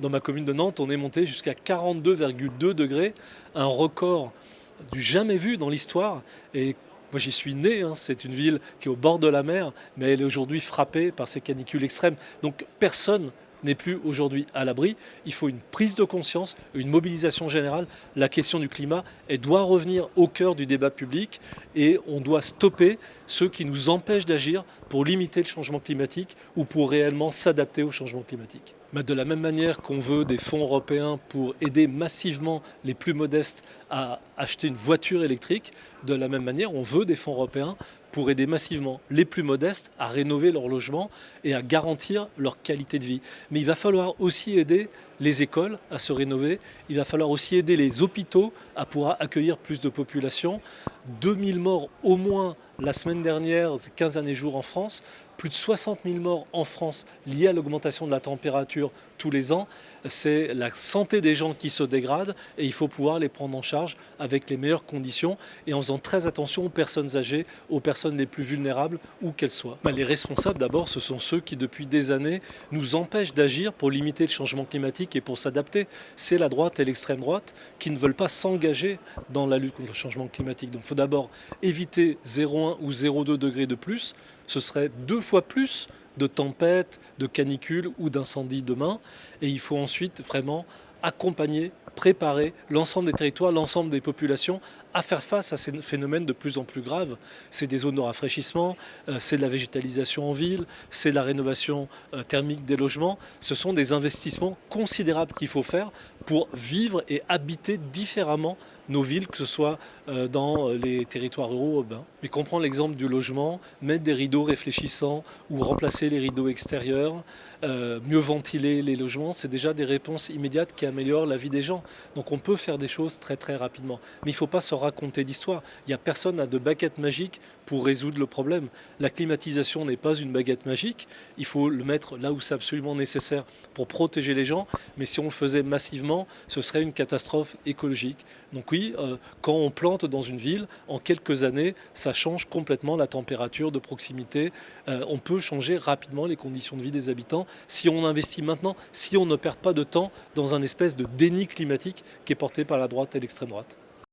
Dans ma commune de Nantes, on est monté jusqu'à 42,2 degrés, un record du jamais vu dans l'histoire. Et moi j'y suis né, hein. C'est une ville qui est au bord de la mer, mais elle est aujourd'hui frappée par ces canicules extrêmes. Donc personne n'est plus aujourd'hui à l'abri. Il faut une prise de conscience, une mobilisation générale. La question du climat, elle doit revenir au cœur du débat public et on doit stopper ceux qui nous empêchent d'agir pour limiter le changement climatique ou pour réellement s'adapter au changement climatique. Mais de la même manière qu'on veut des fonds européens pour aider massivement les plus modestes à acheter une voiture électrique, de la même manière on veut des fonds européens pour aider massivement les plus modestes à rénover leur logement et à garantir leur qualité de vie. Mais il va falloir aussi aider les écoles à se rénover, il va falloir aussi aider les hôpitaux à pouvoir accueillir plus de population. 2000 morts au moins la semaine dernière, 15 derniers jours en France, plus de 60 000 morts en France liés à l'augmentation de la température tous les ans. C'est la santé des gens qui se dégrade et il faut pouvoir les prendre en charge avec les meilleures conditions et en faisant très attention aux personnes âgées, aux personnes les plus vulnérables, où qu'elles soient. Les responsables d'abord, ce sont ceux qui depuis des années nous empêchent d'agir pour limiter le changement climatique et pour s'adapter. C'est la droite et l'extrême droite qui ne veulent pas s'engager dans la lutte contre le changement climatique. Donc il faut d'abord éviter 0,1 ou 0,2 degrés de plus. Ce serait 2 fois plus de tempêtes, de canicules ou d'incendies demain. Et il faut ensuite vraiment accompagner, préparer l'ensemble des territoires, l'ensemble des populations à faire face à ces phénomènes de plus en plus graves. C'est des zones de rafraîchissement, c'est de la végétalisation en ville, c'est de la rénovation thermique des logements. Ce sont des investissements considérables qu'il faut faire pour vivre et habiter différemment nos villes, que ce soit dans les territoires ruraux ou urbains. Mais qu'on prend l'exemple du logement, mettre des rideaux réfléchissants ou remplacer les rideaux extérieurs, mieux ventiler les logements, c'est déjà des réponses immédiates qui améliorent la vie des gens. Donc on peut faire des choses très très rapidement. Mais il ne faut pas se raconter d'histoire. Il n'y a personne qui a de baguette magique pour résoudre le problème. La climatisation n'est pas une baguette magique. Il faut le mettre là où c'est absolument nécessaire pour protéger les gens. Mais si on le faisait massivement, ce serait une catastrophe écologique. Donc oui, quand on plante dans une ville, en quelques années, ça change complètement la température de proximité. On peut changer rapidement les conditions de vie des habitants si on investit maintenant, si on ne perd pas de temps dans un espèce de déni climatique qui est porté par la droite et l'extrême droite.